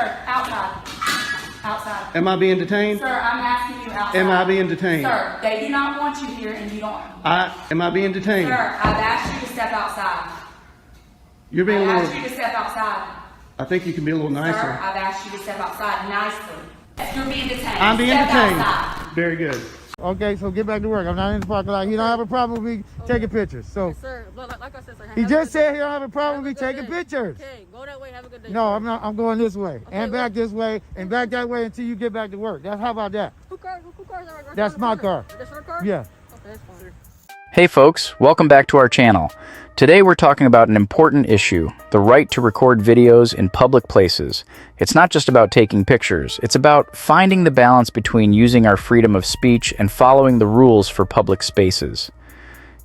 Sir, outside. Outside. Am I being detained? Sir, I'm asking you outside. Am I being detained? Sir, they do not want you here and you don't. Am I being detained? Sir, I've asked you to step outside. You're being a I've little... asked you to step outside. I think you can be a little nicer. Sir, I've asked you to step outside nicely. Yes, you're being detained. I'm being step detained. Outside. Very good. Okay, so get back to work. I'm not in the parking lot. He don't have a problem with me taking pictures. So Yes, sir. Like I said, sir. he just said he don't have a problem with me taking pictures. Okay, go that way. Have a good day. No, I'm not. I'm going this way and back this way and back that way until you get back to work. How about that? Who car is that right That's my car. That's your car? Yeah. Okay, that's fine. Hey folks, welcome back to our channel. Today we're talking about an important issue, the right to record videos in public places. It's not just about taking pictures, it's about finding the balance between using our freedom of speech and following the rules for public spaces.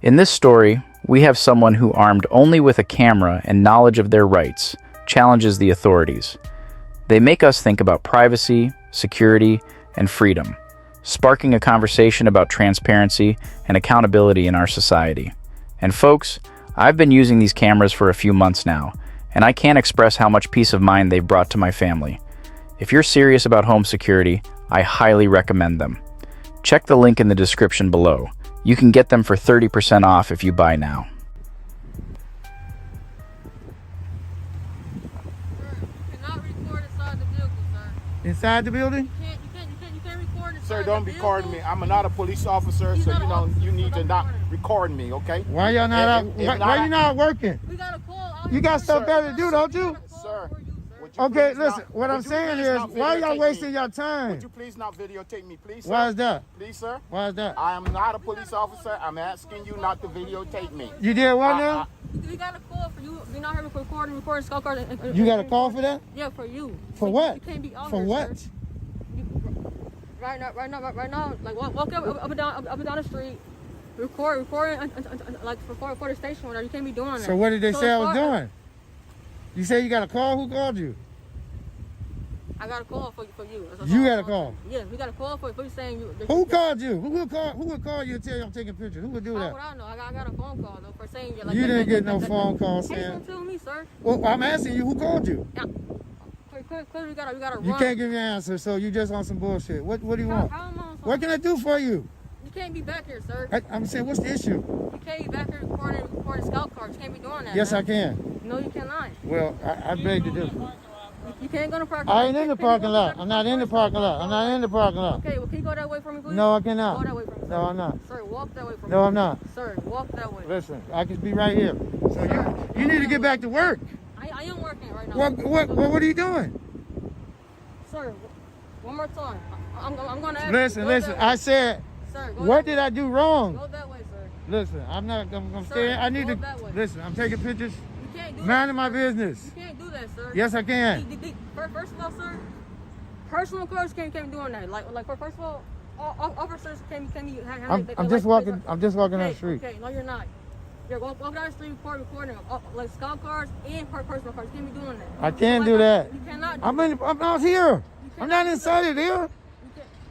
In this story, we have someone who, armed only with a camera and knowledge of their rights, challenges the authorities. They make us think about privacy, security, and freedom, sparking a conversation about transparency and accountability in our society. And folks, I've been using these cameras for a few months now, and I can't express how much peace of mind they've brought to my family. If you're serious about home security, I highly recommend them. Check the link in the description below. You can get them for 30% off if you buy now. You cannot record inside the vehicle, sir. Inside the building? You can't record inside Sir, don't the be recording me. vehicle. I'm not a police officer, He's so not you an know officer, you so need to don't not record record me, okay? Why y'all not out? If Why you not working? We got a call. You got stuff better to do, don't you? Sir, would you Okay, please listen. not- What I'm would you saying please is, not why y'all videotape wasting me? your time? Would you please not videotape me, please, sir? Why is that? Please, sir. Why is that? I am not a police officer. I'm asking you not to videotape me. You did what now? We got a call for you. You're not here recording skull cars. You got a call for that? Yeah, for you. For You- what? You can't be out For here, what? sir. Right now, like walk up and down the street, recording, like for the station order. You can't be doing that. So what did they say I was as far- doing? You say you got a call? Who called you? I got a call for you. You got a call? Yeah, we got a call for you saying you. Who called you? Who would call you and tell you I'm taking pictures? Who would do How that? would I know? I got a phone call though for saying you're like. You didn't get no phone call How you saying. gonna tell me, sir? Well, I'm asking you, who called you? Clearly, we gotta run. You can't give me an answer, so you just on some bullshit. What do you want? How am I on What can I do for you? You can't be back here, sir. I'm saying, what's the issue? You can't be back here recording scout cars. You can't be doing that. Yes, man. I can. No, you cannot. Well, I beg to differ. You can't go to the parking I lot. ain't in the Can you parking go lot. to I'm not in the parking lot. I'm not in the parking lot. Okay, well, can you go that way for me, please? No, I Go cannot. that way for me, sir. No, I'm not. Sir, walk that way for me. No, I'm not. Sir, walk that way. Listen, I can be right here. So you need to get back to work. I am working right now. What are you doing? Sir, one more time. I'm going to ask Listen, you. Go listen. that way. I said, Sir, go what that did I do wrong? way. Go that way, sir. Listen, I'm Sir, staying. I need go to. that way. Listen, I'm taking pictures. You can't do Minding that. my business. You can't do that, sir. Yes, I can. First of all, sir, personal cars can't be doing that. First of all, officers can't be. I'm just walking. I'm just walking down the street. Okay, no, you're not. You're walking down the street recording like scout cars and personal cars. You can't be doing that. I can't do that. You cannot. I'm out here. I'm not inside of there.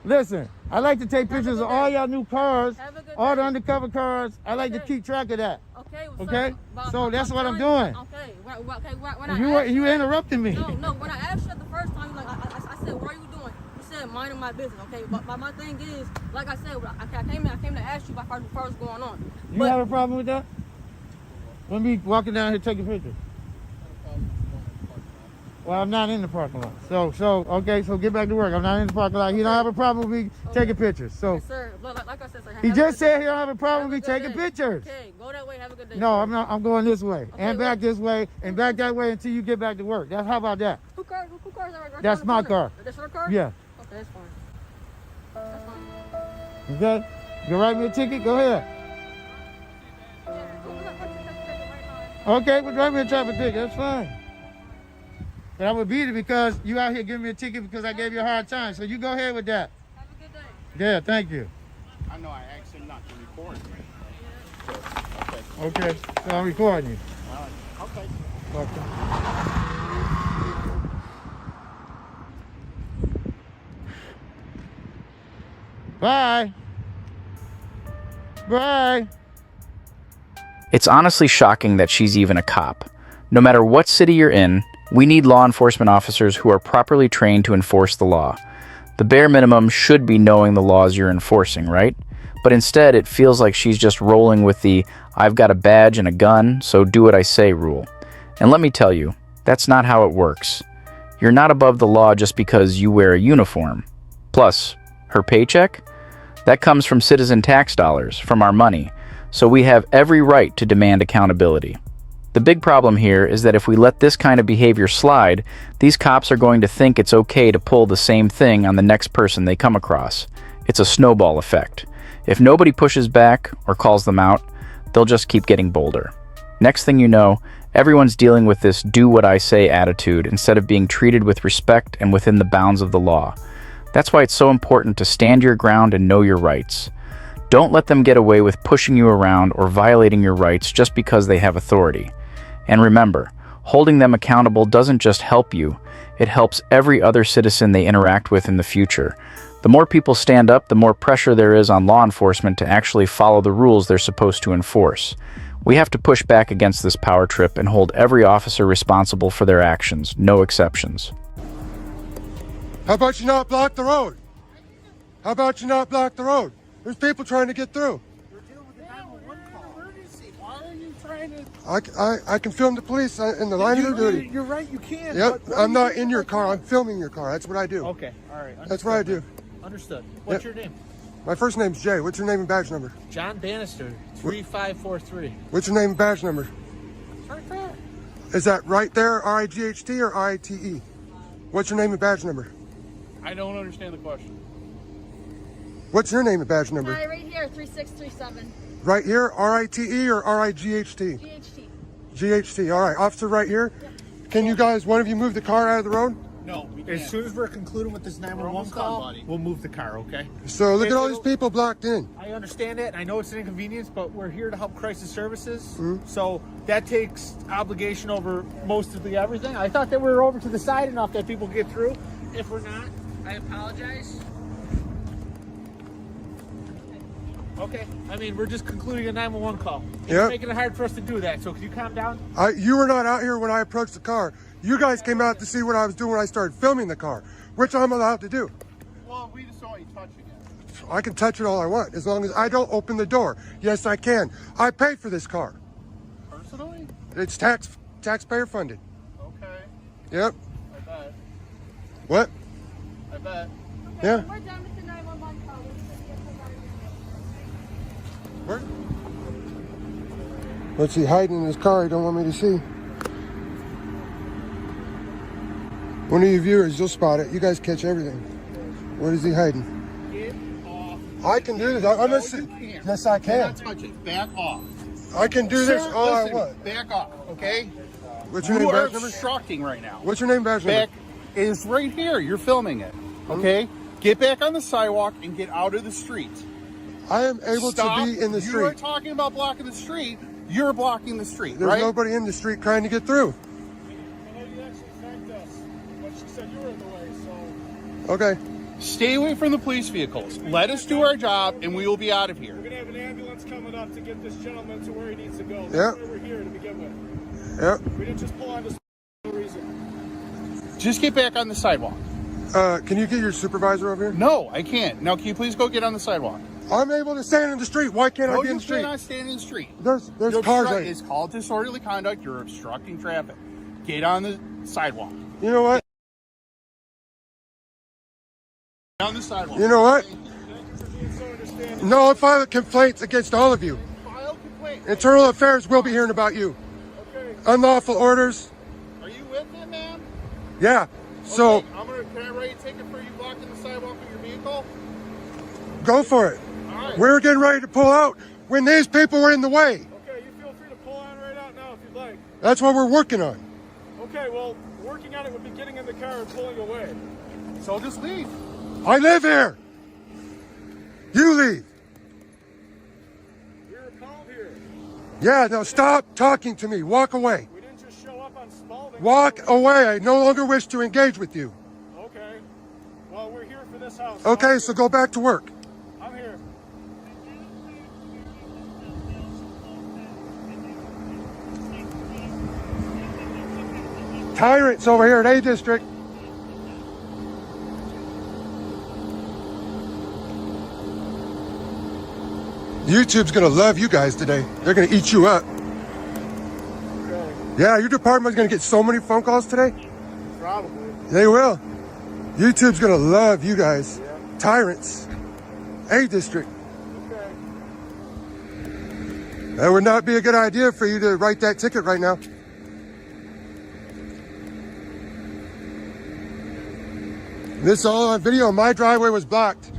Listen, I like to take pictures of all y'all new cars, Have a good all the day. undercover cars. I like to Okay. keep track of that. Okay. Well, Okay? sir, So that's what I'm doing. Okay. When I asked You interrupting me. No. When I asked you the first time, like I said, what are you doing? You said minding my business. Okay. But my thing is, like I said, I came to ask you about what's going on. You have a problem with that? Let me walking down here taking pictures. Well, I'm not in the parking lot. Okay, so get back to work. I'm not in the parking lot. He don't have a problem with me taking pictures. So Yes, sir. Like I said, sir. he have a just good said day. he don't have a problem with me Have a good taking day. pictures. Okay. Go that way. Have a good day. No, sir. I'm not. I'm going this way and well- back this way and back that way until you get back to work. How about that? Who car is that right That's on the my corner? car. That's your car? Yeah. Okay, that's fine. That's fine. Okay. You write me a ticket. Go ahead. Okay, well, write me a traffic ticket. That's fine. But I would beat it because you out here giving me a ticket because I gave you a hard time. So you go ahead with that. Have a good day. Yeah, thank you. I know I asked him not to record me. So, Okay, so I'm recording you. all right. Okay. Okay. Bye. Bye. It's honestly shocking that she's even a cop. No matter what city you're in, We need law enforcement officers who are properly trained to enforce the law. The bare minimum should be knowing the laws you're enforcing, right? But instead, it feels like she's just rolling with the "I've got a badge and a gun, so do what I say" rule. And let me tell you, that's not how it works. You're not above the law just because you wear a uniform. Plus, her paycheck? That comes from citizen tax dollars, from our money, so we have every right to demand accountability. The big problem here is that if we let this kind of behavior slide, these cops are going to think it's okay to pull the same thing on the next person they come across. It's a snowball effect. If nobody pushes back or calls them out, they'll just keep getting bolder. Next thing you know, everyone's dealing with this "do what I say" attitude instead of being treated with respect and within the bounds of the law. That's why it's so important to stand your ground and know your rights. Don't let them get away with pushing you around or violating your rights just because they have authority. And remember, holding them accountable doesn't just help you, it helps every other citizen they interact with in the future. The more people stand up, the more pressure there is on law enforcement to actually follow the rules they're supposed to enforce. We have to push back against this power trip and hold every officer responsible for their actions, no exceptions. How about you not block the road? How about you not block the road? There's people trying to get through. We're dealing with a 911 call. Emergency. Why are you trying to? I can film the police in the line of their duty. You're right, you can. Yep, I'm not in your car. I'm filming your car. That's what I do. Okay, all right. That's what I do. Understood. What's Yep. your name? My first name's Jay. What's your name and badge number? John Bannister, 3543. What's your name and badge number? It's right there. Is that right there, R-I-G-H-T or I-T-E? What's your name and badge number? I don't understand the question. What's your name and badge number? Hi, right here, 3637. Right here, R-I-T-E or R-I-G-H-T? GHT. G-H-T. All right, officer right here. Can you guys, one of you move the car out of the road? No, as soon as we're concluding with this 911 call, we'll move the car, okay? So look at all these people blocked in. I understand it, and I know it's an inconvenience, but we're here to help crisis services. Mm-hmm. So that takes obligation over most of the everything. I thought that we were over to the side enough that people get through. If we're not, I apologize. Okay, I mean, we're just concluding a 911 call. You're Yep. making it hard for us to do that, so can you calm down? You were not out here when I approached the car. You guys came out to see what I was doing when I started filming the car, which I'm allowed to do. Well, we just saw you touching it. I can touch it all I want, as long as I don't open the door. Yes, I can. I paid for this car. Personally? It's taxpayer funded. Okay, Yep. I bet. What? I bet. Yeah. We're done with the 911 call. Where? What's he hiding in his car? He don't want me to see. One of you viewers, you'll spot it. You guys catch everything. What is he hiding? Get off. I can do this. I'm No, gonna you see. can't. Yes, I Do can. not touch it. Back off. I can do this Sir, all I listen, want. back off, okay? What's your You name, are badge number? obstructing right now. What's your name, badge number? Back is right here. You're filming it, okay? Get back on the sidewalk and get out of the street. I am able Stop. to be in the You are street. talking about blocking the street. You're blocking the street, There's right? nobody in the street trying to get through. Okay. Stay away from the police vehicles. Let us do our job, and we will be out of here. We're gonna have an ambulance coming up to get this gentleman to where he needs to go. That's Yeah. why we're here to begin with. Yep. We didn't just pull on this for no reason. Just get back on the sidewalk. Can you get your supervisor over here? No, I can't. Now, can you please go get on the sidewalk? I'm able to stand in the street. Why can't I No, be in you the street? cannot stand in the street. There's You're cars. It's called disorderly conduct. You're obstructing traffic. Get on the sidewalk. You know what? Get on the sidewalk. You know what? So understand. No, I'll file complaints against all of you. File complaint. Internal Affairs will be hearing about you. Okay. Unlawful orders. Are you with him, man? Yeah. So Okay, can I write a ticket for you blocking the sidewalk with your vehicle? go for it. All right. We're getting ready to pull out when these people were in the way. Okay, you feel free to pull on right out now if you'd like. That's what we're working on. Okay, well, working on it would be getting in the car and pulling away. So just leave. I live here. You leave. We were called here. Yeah, now stop talking to me. Walk away. We didn't just show up on Spalding. Walk away. I no longer wish to engage with you. Okay. Well, we're here for this house. Okay, so go back to work. I'm here. tyrants over here at A District. YouTube's gonna love you guys today. They're gonna eat you up. Yeah, your department's gonna get so many phone calls today. Probably. They will. YouTube's gonna love you guys. Tyrants. A District. That would not be a good idea for you to write that ticket right now. This is all on video. My driveway was blocked.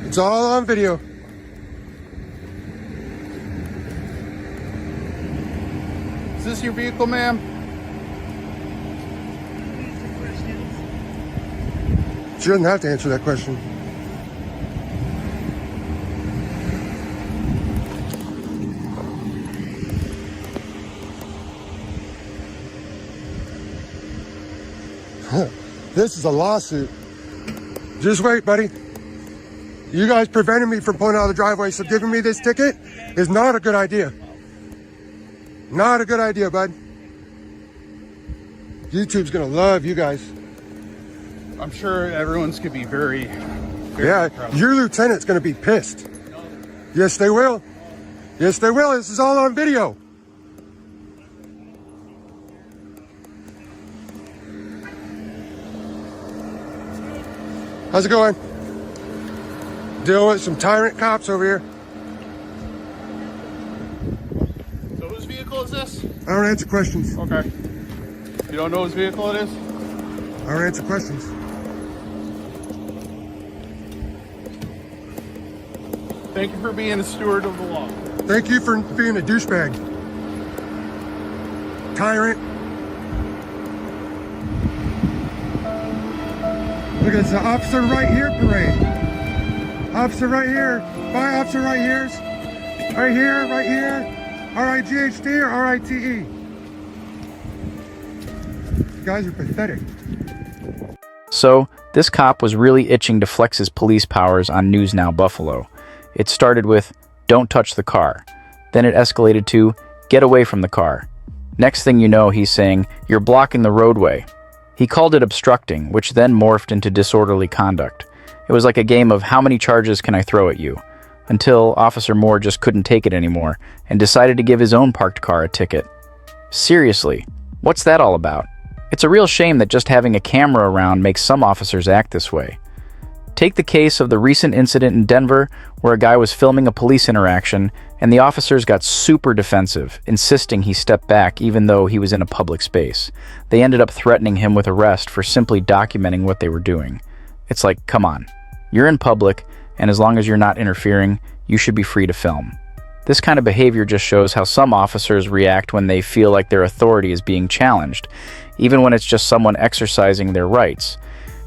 It's all on video. Is this your vehicle, ma'am? She doesn't have to answer that question. This is a lawsuit. Just wait, buddy. You guys prevented me from pulling out of the driveway, so giving me this ticket is not a good idea. Not a good idea, bud. YouTube's gonna love you guys. I'm sure everyone's gonna be very Yeah, your lieutenant's gonna be pissed. Yes, they will. Yes, they will. This is all on video. How's it going? Dealing with some tyrant cops over here. So whose vehicle is this? I don't answer questions. Okay. You don't know whose vehicle it is? I don't answer questions. Thank you for being a steward of the law. Thank you for being a douchebag. Tyrant. Look, it's the officer right here parade. Officer right here. Bye, officer right here. Right here, right here. R-I-G-H-T or R-I-T-E? You guys are pathetic. So, this cop was really itching to flex his police powers on News Now Buffalo. It started with, "Don't touch the car." Then it escalated to, "Get away from the car." Next thing you know, he's saying, "You're blocking the roadway." He called it obstructing, which then morphed into disorderly conduct. It was like a game of how many charges can I throw at you? Until Officer Moore just couldn't take it anymore and decided to give his own parked car a ticket. Seriously, what's that all about? It's a real shame that just having a camera around makes some officers act this way. Take the case of the recent incident in Denver where a guy was filming a police interaction and the officers got super defensive, insisting he step back even though he was in a public space. They ended up threatening him with arrest for simply documenting what they were doing. It's like, come on. You're in public, and as long as you're not interfering, you should be free to film. This kind of behavior just shows how some officers react when they feel like their authority is being challenged, even when it's just someone exercising their rights.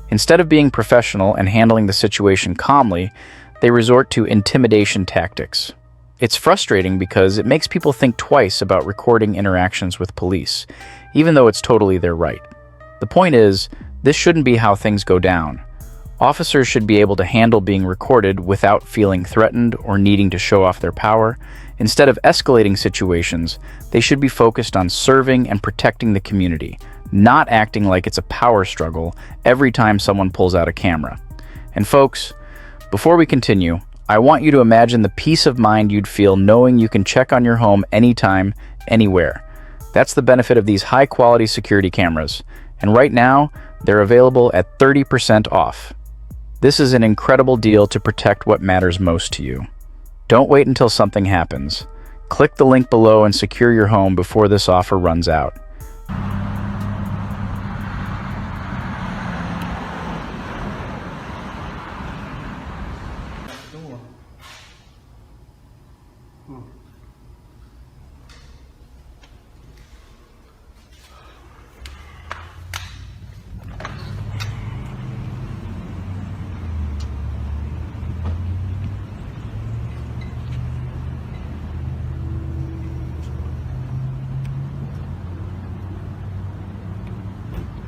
Instead of being professional and handling the situation calmly, they resort to intimidation tactics. It's frustrating because it makes people think twice about recording interactions with police, even though it's totally their right. The point is, this shouldn't be how things go down. Officers should be able to handle being recorded without feeling threatened or needing to show off their power. Instead of escalating situations, they should be focused on serving and protecting the community, not acting like it's a power struggle every time someone pulls out a camera. And folks, before we continue, I want you to imagine the peace of mind you'd feel knowing you can check on your home anytime, anywhere. That's the benefit of these high-quality security cameras. And right now, they're available at 30% off. This is an incredible deal to protect what matters most to you. Don't wait until something happens. Click the link below and secure your home before this offer runs out.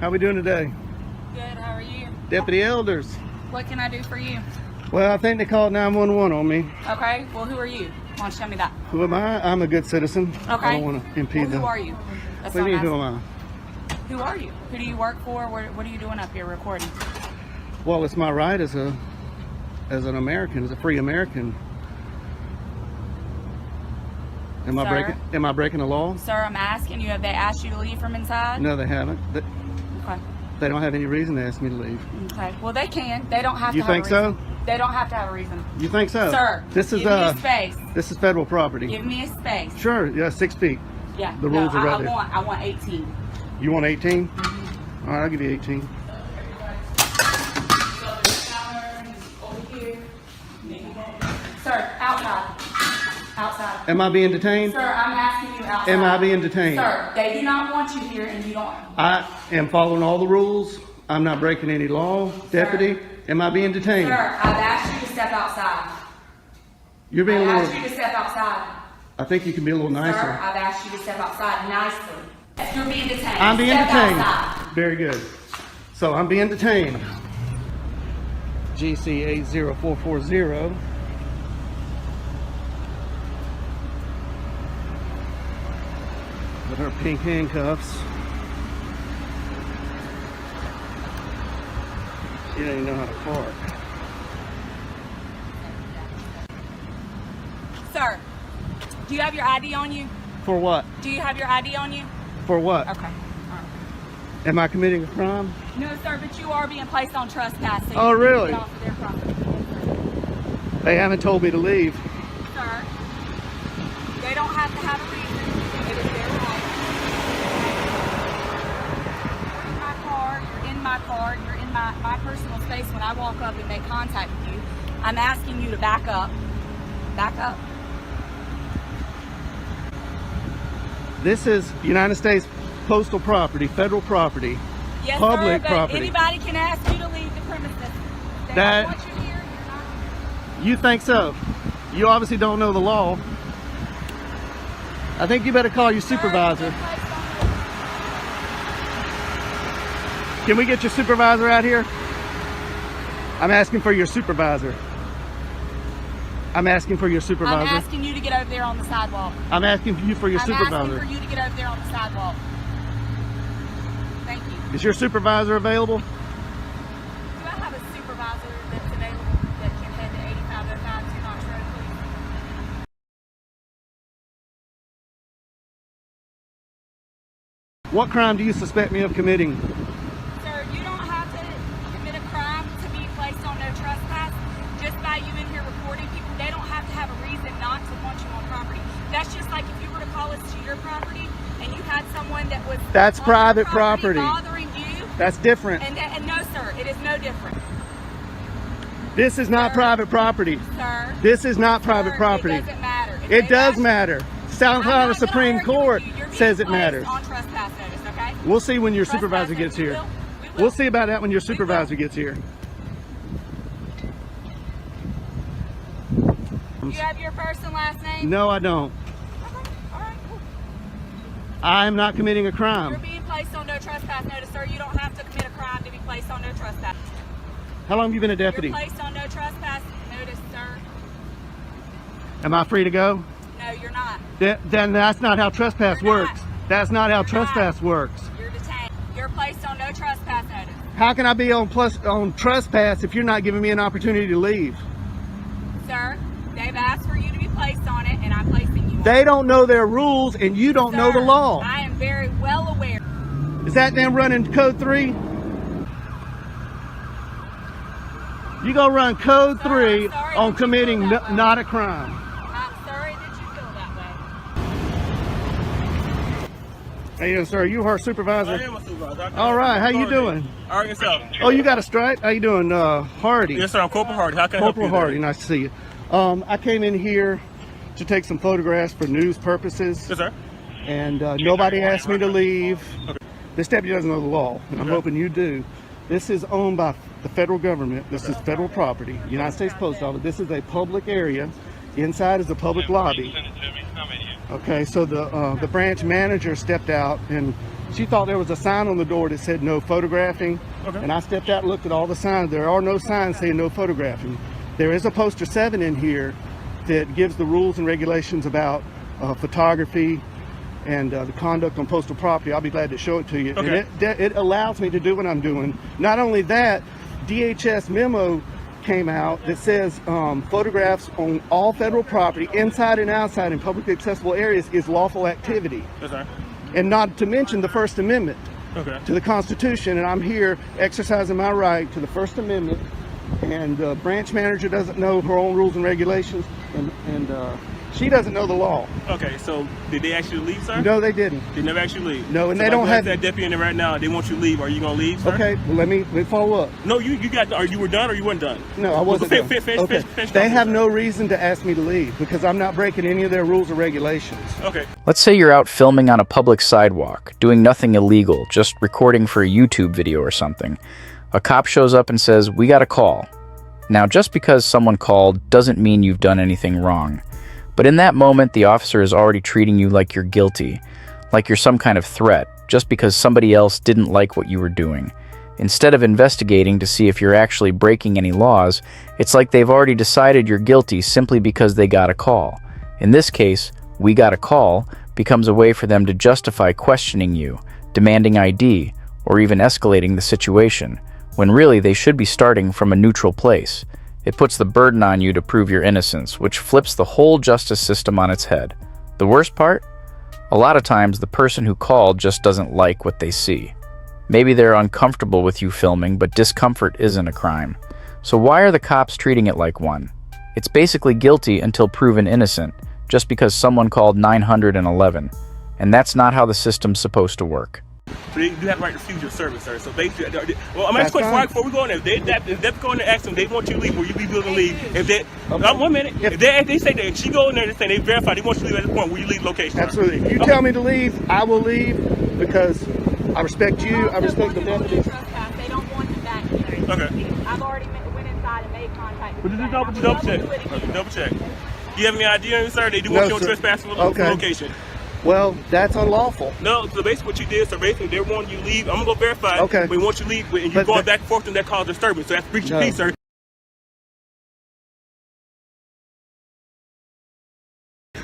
How we doing today? Good, how are you? Deputy Elders. What can I do for you? Well, I think they called 911 on me. Okay, well, who are you? Why don't you tell me that? Who am I? I'm a good citizen. Okay. I don't want to impede Well, who them. are you? That's What do you what mean, I'm who am I? asking. Who are you? Who do you work for? What are you doing up here recording? Well, it's my right as an American, as a free American. Am Sir? I breaking the law? Sir, I'm asking you, have they asked you to leave from inside? No, they haven't. Okay. They don't have any reason to ask me to leave. Okay. Well, they can. They don't have You to have think a so? reason. They don't have to have a reason. You think so? Sir, this is give me a space. This is federal property. Give me a space. Sure, yeah, 6 feet. Yeah. The rules are right there. I want 18. You want 18? All right, I'll give you 18. Over here. Sir, outside. Outside. Am I being detained? Sir, I'm asking you outside. Am I being detained? Sir, they do not want you here and you don't. I am following all the rules. I'm not breaking any law. Deputy, am I being detained? Sir, I've asked you to step outside. You're being a I've asked little, you to step outside. I think you can be a little nicer. Sir, I've asked you to step outside nicely. If you're being detained, I'm being step detained. outside. Very good. So I'm being detained. GC 80440. With her pink handcuffs. She doesn't even know how to park. Sir, do you have your ID on you? For what? Do you have your ID on you? For what? Okay. All right. Am I committing a crime? No, sir, but you are being placed on trespass. So Oh, you need to really? get off of their property. They haven't told me to leave. Sir, they don't have to have a reason. It is their right. You're in my car. You're in my car. You're in my personal space. When I walk up and make contact with you, I'm asking you to back up. Back up. This is United States postal property, federal property, Yes, public sir, but property. anybody can ask you to leave the premises. They That- don't want you here. You're not. You think so? You obviously don't know the law. I think you better call your supervisor. Can we get your supervisor out here? I'm asking for your supervisor. I'm asking for your supervisor. I'm asking you to get over there on the sidewalk. I'm asking you for your I'm supervisor. asking for you to get over there on the sidewalk. Thank you. Is your supervisor available? Do I have a supervisor that's available that can head to 8505 to Knox Road, please? What crime do you suspect me of committing? Sir, you don't have to commit a crime to be placed on no trespass. Just by you in here recording people, they don't have to have a reason not to want you on property. That's just like if you were to call us to your property and you had someone that was That's on your private property. bothering you. That's different. And no, sir, it is no different. This is not Sir. private property. Sir. This is not private Sir, property. It doesn't matter. If It they does ask- matter. South I'm Carolina not gonna Supreme argue with Court you. You're being says it placed matters. On trespass notice, okay? We'll see when your Trespass supervisor gets notice, here. we will. We'll see about that when your supervisor gets here. You have your first and last name? No, I don't. Okay. All right, cool. I am not committing a You're crime. being placed on no trespass notice, sir. You don't have to commit a crime to be placed on no trespass. How long have you been a deputy? You're placed on no trespass notice, sir. Am I free to go? No, you're not. Then that's not how trespass You're not. works. That's not how You're trespass not. works. You're detained. You're placed on no trespass notice. How can I be on trespass if you're not giving me an opportunity to leave? Sir, they've asked for you to be placed on it, and I'm placing you on They it. don't know their rules and you don't know the Sir, law. I am very well aware. Is that them running code 3? You go run code Sir, 3 I'm sorry on that you committing feel that way. not a crime. I'm sorry that you feel that way. How you doing, sir? You our supervisor? I am a supervisor. All right, how you doing? All right, yourself. Oh, you got a stripe? How you doing, Hardy? Yes, sir. I'm Corporal Hardy. How can I help you Corporal Hardy, today? nice to see you. I came in here to take some photographs for news purposes, Yes, sir. and nobody asked me to leave. Okay. This deputy doesn't know the law, and I'm Okay. hoping you do. This is owned by the federal government. This is federal property, United States Post Office. This is a public area. Inside is a public lobby. Okay, so the branch manager stepped out, and she thought there was a sign on the door that said no photographing. Okay. And I stepped out and looked at all the signs. There are no signs saying no photographing. There is a poster 7 in here that gives the rules and regulations about photography and the conduct on postal property. I'll be glad to show it to you. Okay. And it allows me to do what I'm doing. Not only that, DHS memo came out that says photographs on all federal property, inside and outside in publicly accessible areas, is lawful activity. Yes, sir. And not to mention the First Amendment Okay. to the Constitution, and I'm here exercising my right to the First Amendment. And the branch manager doesn't know her own rules and regulations, and she doesn't know the law. Okay, so did they actually leave, sir? No, they didn't. They never actually leave. No, and so they don't have that deputy in there right now. They want you to leave. Are you gonna leave, sir? Okay, well, let me follow up. No, you got. Are you were done or you weren't done? No, I wasn't. Well, done. finish They have sir. no reason to ask me to leave because I'm not breaking any of their rules or regulations. Okay. Let's say you're out filming on a public sidewalk, doing nothing illegal, just recording for a YouTube video or something. A cop shows up and says, "We got a call." Now, just because someone called doesn't mean you've done anything wrong. But in that moment, the officer is already treating you like you're guilty, like you're some kind of threat, just because somebody else didn't like what you were doing. Instead of investigating to see if you're actually breaking any laws, it's like they've already decided you're guilty simply because they got a call. In this case, "we got a call" becomes a way for them to justify questioning you, demanding ID, or even escalating the situation, when really they should be starting from a neutral place. It puts the burden on you to prove your innocence, which flips the whole justice system on its head. The worst part? A lot of times the person who called just doesn't like what they see. Maybe they're uncomfortable with you filming, but discomfort isn't a crime. So why are the cops treating it like one? It's basically guilty until proven innocent, just because someone called 911. And that's not how the system's supposed to work. But they do have the right to refuse your service, sir. So basically, well, I'm That's asking a question fine. before we go in there. If they go in there and ask them, they want you to leave, will you be willing to leave? If they, Okay. 1 minute. If they say that, if she go in there and say they verify, they want you to leave at this point, will you leave location? sir? Absolutely. If you Okay. tell me to leave, I will leave because I respect you. I respect the deputies. They don't want him back here. Okay. I've already went inside and made contact with But him. just double check. Double check. Do you have any idea, sir? They do No, want you on sir. trespassing Okay. location. Well, that's unlawful. No, so basically what you did, so basically they want you to leave. I'm gonna go verify. Okay. But want you to leave, and you're But going that- back and forth, and that causes disturbance. So that's breach No. of peace, sir.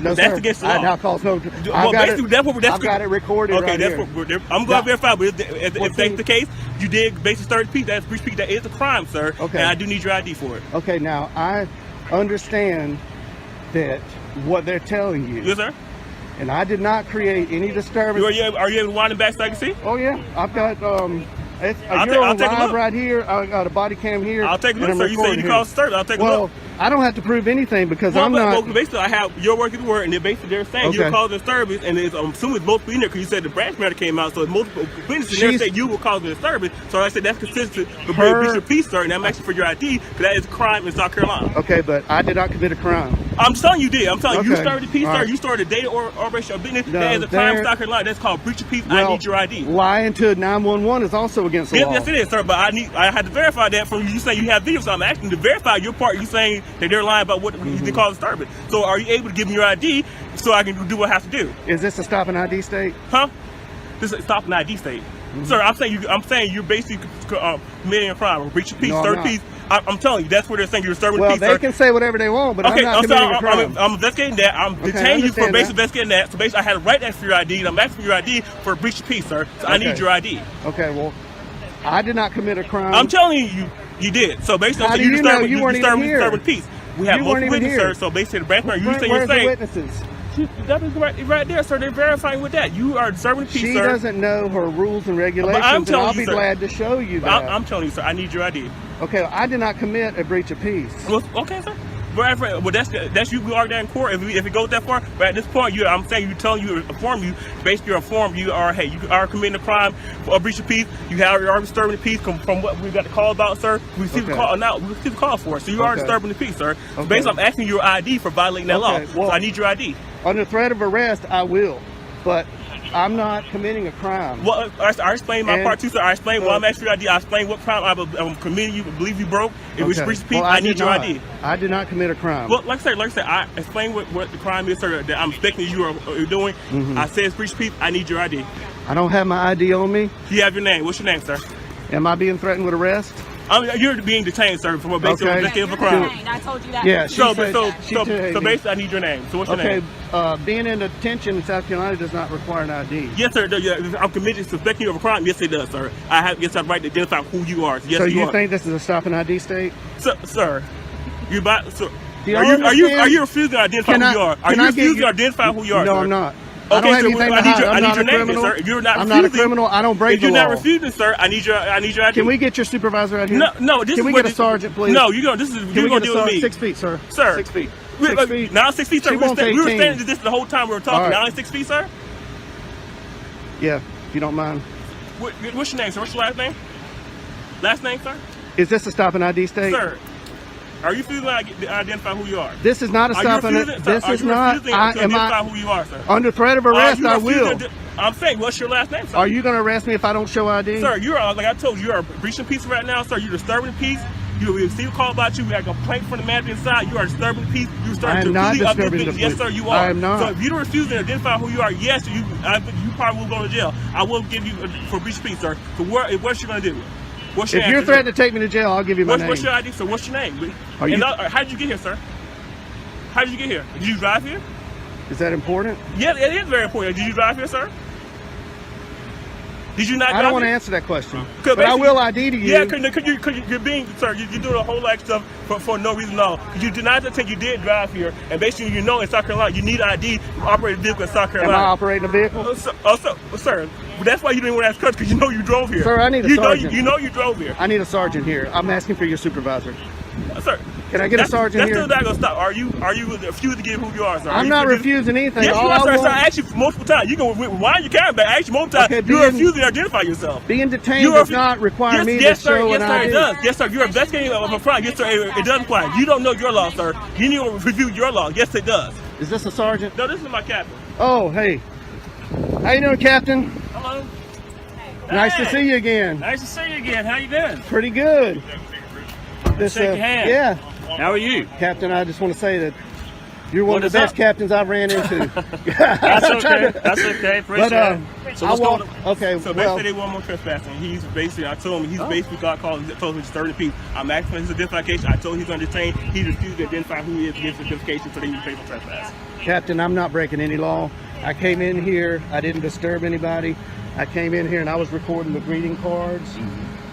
No, That's sir. against the I law. now cause no. Well, I've got basically, it. that's what I've got it recorded. Okay, right that's here. what I'm going Now- to verify. But if Well, that's see- the case, you did basically start peace. That's breach of peace. That is a crime, sir. Okay. And I do need your ID for it. Okay, now I understand that what they're telling you, Yes, sir. and I did not create any disturbance. Are you able to wind it back so I can see? Oh yeah, I've got I'll you're on take a live look. right here. I got a body cam here. I'll take a and look, I'm sir. You say recording you here. call service. I'll take a Well, look. I don't have to prove anything because Well, I'm not. basically, I have your word to the word, and then basically they're saying you're Okay. causing disturbance, and it's, I'm assuming it's multiple in there because you said the branch matter came out, so it's multiple witnesses in there She's- say you were causing disturbance. So I said that's consistent with Her- breach of peace, sir, and I'm asking for your ID because that is a crime in South Carolina. Okay, but I did not commit a crime. I'm telling you did. I'm telling you, you Okay. started peace, All sir. right. You started a data or operation of business. No, that is a crime in there- South Carolina. That's called breach of peace. I Well, need your ID. lying to 911 is also against the law. Yes, it is, sir. But I had to verify that from you. You saying you have videos. So I'm asking to verify your part. You saying that they're lying about what they call disturbance. So are you able to give me your ID so I can do what I have to do? Is this a stop and ID state? Huh? This is stop an ID state. Sir, I'm saying you're basically committing a crime, or breach of peace, No, I'm third not. peace. I'm telling you, that's what they're saying. You're disturbing Well, peace, they sir. can say whatever they want, but Okay, I'm not I'm committing sorry. a crime. I'm investigating that. I'm Okay, I detaining you for understand basically that. investigating that. So basically, I had a right to ask for your ID, and I'm asking for your ID for a breach of peace, sir. So I need Okay. your ID. Okay, well, I did not commit a crime. I'm telling you did. So basically, How so do you're you know? disturbing, You you're weren't even disturbing, here. disturbing peace. We have You weren't multiple even witnesses, here. sir. So basically, the branch man, you Where's saying you're the saying witnesses? that is right there, sir. They're verifying with that. You are disturbing peace, She sir. doesn't know her rules and regulations, and telling I'll you, be sir. glad to show you that. I'm telling you, sir. I need your ID. Okay, I did not commit a breach of peace. Well, okay, sir. Well, that's you. We are there in court. If it goes that far, but at this point, I'm saying you telling you inform you. Basically, you're informed. You are committing a crime for a breach of peace. You are disturbing the peace from what we got the call about, sir. We received the Okay. call now. We received the call for it. So you are Okay. disturbing the peace, sir. So Okay. basically, I'm asking your ID for violating that law. Okay, well- So I need your ID. Under threat of arrest, I will, but I'm not committing a crime. Well, I explained my And- part too, sir. I explained why I'm asking your ID. I explained what crime I'm committing. You believe you broke. It was Okay. breach of peace. Well, I did need your not. ID. I did not commit a crime. Well, like I said, I explained what the crime is, sir, that I'm expecting you are doing. Mm-hmm. I said it's breach of peace. I need your ID. I don't have my ID on me. You have your name. What's your name, sir? Am I being threatened with arrest? You're being detained, sir, for basically Okay. investigating for You're crime. detained. I told you that. Yeah, So, she said- she so said- basically, I need your name. So what's your Okay, name? being in detention in South Carolina does not require an ID. Yes, sir. Yeah, I'm committed to suspecting you of a crime. Yes, it does, sir. I have the right to identify who you are. Yes, So you you are. think this is a stop and ID state? Sir, you about so. Do you Are you understand? refusing to identify Can who I- you are? Are can you I get refusing to your- identify who you are? No, sir? I'm not. I Okay, don't have so anything I to need hide. your, I'm I need not your a name, criminal. then, sir. If you're not I'm not a refusing- criminal. I don't break If the you're law. not refusing, sir, I need your ID. Can we get your supervisor out here? No. This Can is we what get a sergeant, please? No, you're gonna. This is Can you're we gonna get a deal with sergeant? me, 6 feet, sir. sir. 6 feet. Wait, 6 feet. Now 6 feet, sir. She We were won't take standing 10. to this the whole time we were talking. All right. Now only 6 feet, sir. Yeah, if you don't mind. What's your name, sir? What's your last name? Last name, sir. Is this a stop and ID state? Sir, are you refusing to identify who you are? This is not a Are you stop and refusing, sir, this are is you not. refusing I to am identify I who you are, sir? under threat of Are arrest. you I refusing will. to- I'm saying, what's your last name, sir? Are you going to arrest me if I don't show ID? Sir, you are, like I told you, you are breaching peace right now, sir. You're disturbing peace. You received a call about you. We had a complaint from the manager inside. You are disturbing peace. You're I am not disturbing the Yes, peace. sir, you are. I am not. So if you don't refuse to identify who you are, yes, you probably will go to jail. I will give you for breach of peace, sir. So what's you going to do? What's your If you're answer? threatening to take me to jail, I'll give you my name. What's your ID, sir? What's your name? Are you- How did you get here, sir? How did you get here? Did you drive here? Is that important? Yeah, it is very important. Did you drive here, sir? Did you not? I drive don't want to here? answer that question. 'Cause But I basically- will ID to you. Yeah, because you're being, sir, you're doing a whole lot of stuff for no reason at all. You denied the take you did drive here, and basically you know in South Carolina you need ID to operate a vehicle in South Am I Carolina. operating a vehicle? Sir, that's why you didn't want to ask questions because you know you drove here. Sir, I need a you know, sergeant. you know you drove here. I need a sergeant here. I'm asking for your supervisor. Sir, Can I get a sergeant that's here? still not gonna stop. Are you refusing to give who you are, sir? Are I'm you not refusing anything. Yes, All you I are, sir. want- Sir, I asked you multiple times. You can rewind your camera back. I asked you multiple times. Okay, You're being- refusing to identify yourself. Being detained You does refu- not require me yes, to sir. show Yes, an sir. ID. It does. Yes, sir. You're investigating a crime. Yes, sir. It does apply. You don't know your law, sir. You need to review your law. Yes, it does. Is this a sergeant? No, this is my captain. Oh, hey. How you doing, Captain? Hello. Nice to Hey. see you again. Nice to see you again. How you doing? Pretty good. This, Shake your hand. Yeah. How are you? Captain, I just want to say that you're one What of the is best up? captains I've ran into. That's okay. That's okay. Appreciate But, it. So I what's want, going on? okay, So well, basically, they want more trespassing. He's basically, I told him, he's basically got called, he told me disturbing the peace. I'm asking for his identification. I told him he's undetained. He refused to identify who he is, gives identification, so they use fatal trespass. Captain, I'm not breaking any law. I came in here, I didn't disturb anybody. I came in here and I was recording the greeting cards.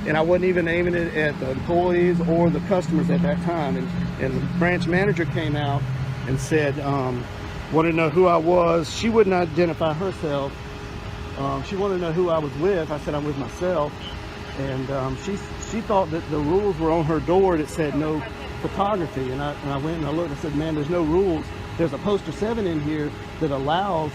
And I wasn't even aiming it at the employees or the customers at that time. And the branch manager came out and said, wanted to know who I was. She wouldn't identify herself. She wanted to know who I was with. I said, I'm with myself. And she thought that the rules were on her door that said no photography. And I went and I looked and I said, man, there's no rules. There's a poster 7 in here that allows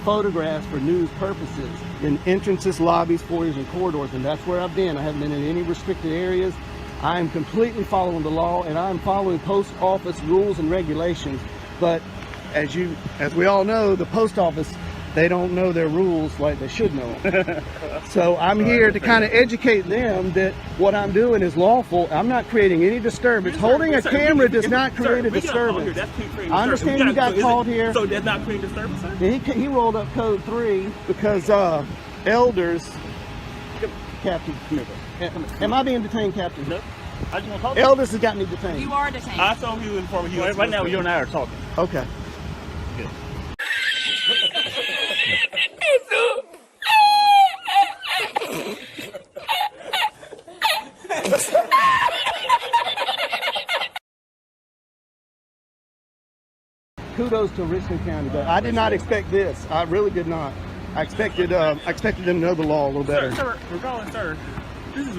photographs for news purposes in entrances, lobbies, foyers, and corridors, and that's where I've been. I haven't been in any restricted areas. I am completely following the law, and I'm following post office rules and regulations. But as we all know, the post office, they don't know their rules like they should know. So I'm here to kind of educate them that what I'm doing is lawful. I'm not creating any disturbance. Holding a camera does not create a disturbance. I understand you got called here. So that's not creating disturbance, sir? And he rolled up code 3 because elders. Captain, am I being detained, Captain? No. I just want to talk. Elders has got me detained. You are detained. I told him he was informing you. Right now, you and I are talking. Okay. Good. Kudos to Richland County, but I did not expect this. I really did not. I expected them to know the law a little better. Sir, regardless, sir, this is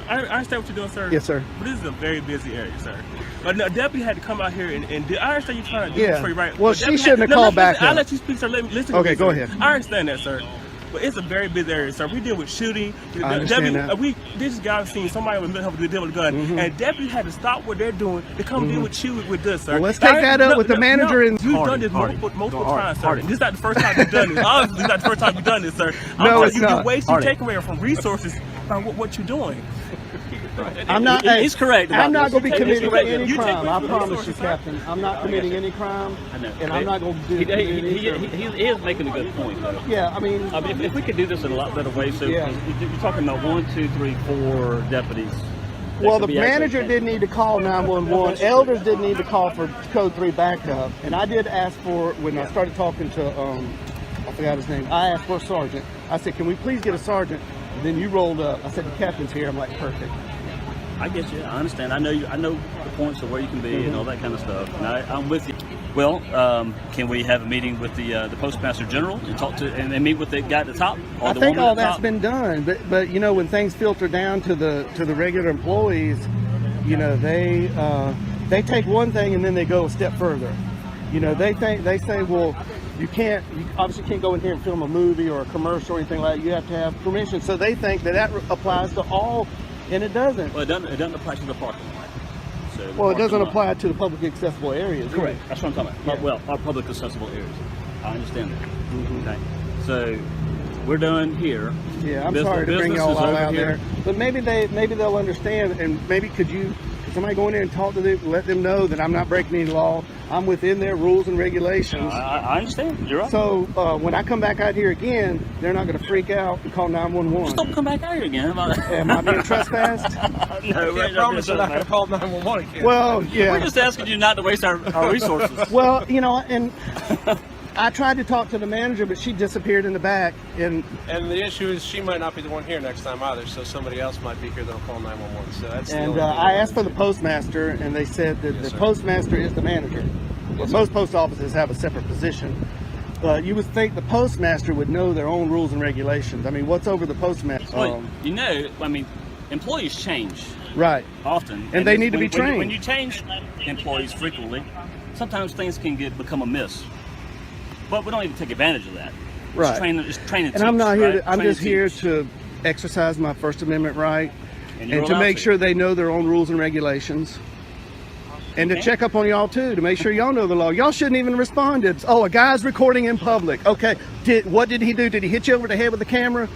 I understand what you're doing, sir. Yes, sir. But this is a very busy area, sir. But a deputy had to come out here and I understand you're trying to do Yeah. this for you, right? Well, But she deputy shouldn't have called back I'll then. let you speak, sir. Let me listen to Okay, me, go sir. ahead. I understand that, sir. But it's a very busy area, sir. We deal with shooting. I understand that. This guy seen somebody with mental health deal with a gun, and deputy had to stop what they're doing to come deal with you with this, sir. Well, let's take that up with the manager and- You've done Hardy, this Hardy. multiple Hardy, times, sir. Hardy. This is not the first time you've done this. Obviously, this is not the first time you've done this, sir. No, it's you, not. You're wasting Hardy. taking away from resources by what you're doing. I'm not. He's correct about I'm not this. going to be He's committing correct. any You take crime. away I from promise you, resources, sir. Captain. I'm not committing any crime, I know. and I'm not going to do He is making a good point, though. Yeah, I mean, If we could do this in a lot better way, so Yeah. you're talking about 1, 2, 3, 4 deputies Well, could the be actually- manager did need to call 911. Elders did need to call for code 3 backup. And I did ask for, when I started talking to, I forgot his name, I asked for a sergeant. I said, can we please get a sergeant? And then you rolled up. I said, the captain's here. I'm like, perfect. I get you. I understand. I know you. I know the points of where you can be and all that kind of stuff. And I'm with you. Well, can we have a meeting with the postmaster general and talk to and meet with the guy at the top? Or I the think woman all at the that's top? been done, but you know, when things filter down to the regular employees, you know, they take one thing and then they go a step further. You know, they say, well, you obviously can't go in here and film a movie or a commercial or anything like that. You have to have permission. So they think that applies to all, and it doesn't. Well, it doesn't apply to the parking lot. So the Well, it parking doesn't lot- apply to the public accessible areas. Correct. That's what I'm talking about. Yeah. Well, our public accessible areas. I understand that. Okay. So we're done here. Yeah, I'm Business- sorry to bring business y'all is all over out here. there, but maybe they'll understand, and maybe could somebody go in there and talk to them, let them know that I'm not breaking any law. I'm within their rules and regulations. I understand. You're right. So when I come back out here again, they're not going to freak out and call 911. Just don't come back out here again. Am I being trespassed? No, I promise you're not going to call 911 again. Well, We're yeah. just asking you not to waste our resources. Well, you know, and I tried to talk to the manager, but she disappeared in the back. And the issue is she might not be the one here next time either, so somebody else might be here that'll call 911. So that's the only thing I asked for wanted the to- postmaster, and they said that the sir. postmaster is the manager. Well, most post offices have a separate position. But you would think the postmaster would know their own rules and regulations. I mean, what's over the postmaster? Well, you know, I mean, employees change Right. often, And they need to be when trained. When you change employees frequently, sometimes things can become amiss. But we don't even take advantage of that. Right. It's training. And I'm teams, not here right? to, I'm Train just here teams. to exercise my First Amendment right And you're and to allowed make to. sure they know their own rules and regulations. And to Okay. check up on y'all too, to make sure y'all know the law. Y'all shouldn't even respond. It's, oh, a guy's recording in public. Okay, what did he do? Did he hit you over the head with the camera?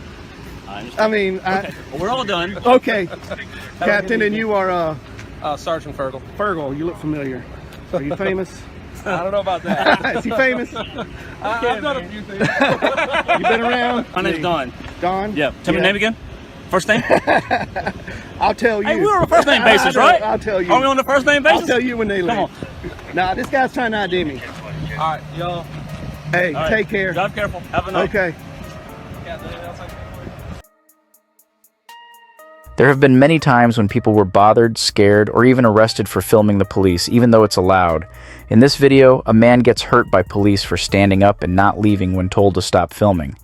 I understand. I mean, Okay. Well, we're all done. okay, Captain, and you are Sergeant Fergal. Fergal. You look familiar. Are you famous? I don't know about that. Is he famous? I've done a few things. You been around? My name's Don. Don? Yeah. Tell me your name again. First name? I'll tell you. Hey, we're on a first name basis, right? I'll tell you. Are we on the first name basis? I'll tell you when they leave. Come on. Nah, this guy's trying to ID me. All right, y'all. Hey, All right. take care. Drive careful. Have a night. Okay. There have been many times when people were bothered, scared, or even arrested for filming the police, even though it's allowed. In this video, a man gets hurt by police for standing up and not leaving when told to stop filming.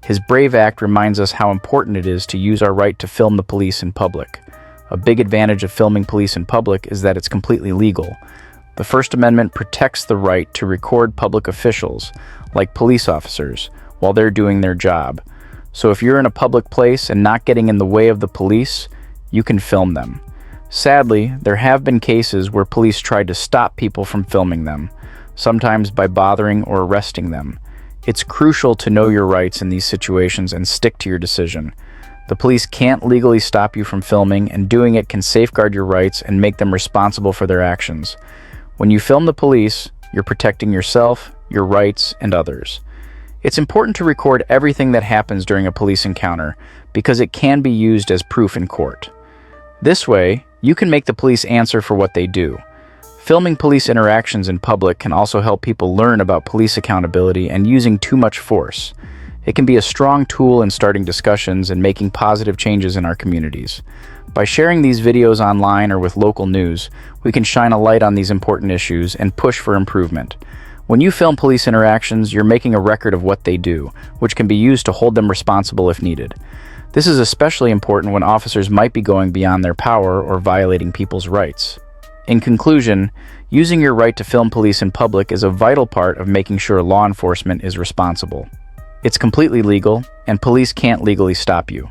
His brave act reminds us how important it is to use our right to film the police in public. A big advantage of filming police in public is that it's completely legal. The First Amendment protects the right to record public officials, like police officers, while they're doing their job. So if you're in a public place and not getting in the way of the police, you can film them. Sadly, there have been cases where police tried to stop people from filming them, sometimes by bothering or arresting them. It's crucial to know your rights in these situations and stick to your decision. The police can't legally stop you from filming, and doing it can safeguard your rights and make them responsible for their actions. When you film the police, you're protecting yourself, your rights, and others. It's important to record everything that happens during a police encounter because it can be used as proof in court. This way, you can make the police answer for what they do. Filming police interactions in public can also help people learn about police accountability and using too much force. It can be a strong tool in starting discussions and making positive changes in our communities. By sharing these videos online or with local news, we can shine a light on these important issues and push for improvement. When you film police interactions, you're making a record of what they do, which can be used to hold them responsible if needed. This is especially important when officers might be going beyond their power or violating people's rights. In conclusion, using your right to film police in public is a vital part of making sure law enforcement is responsible. It's completely legal, and police can't legally stop you.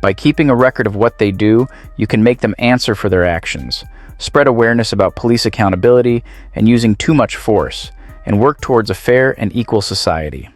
By keeping a record of what they do, you can make them answer for their actions, spread awareness about police accountability and using too much force, and work towards a fair and equal society.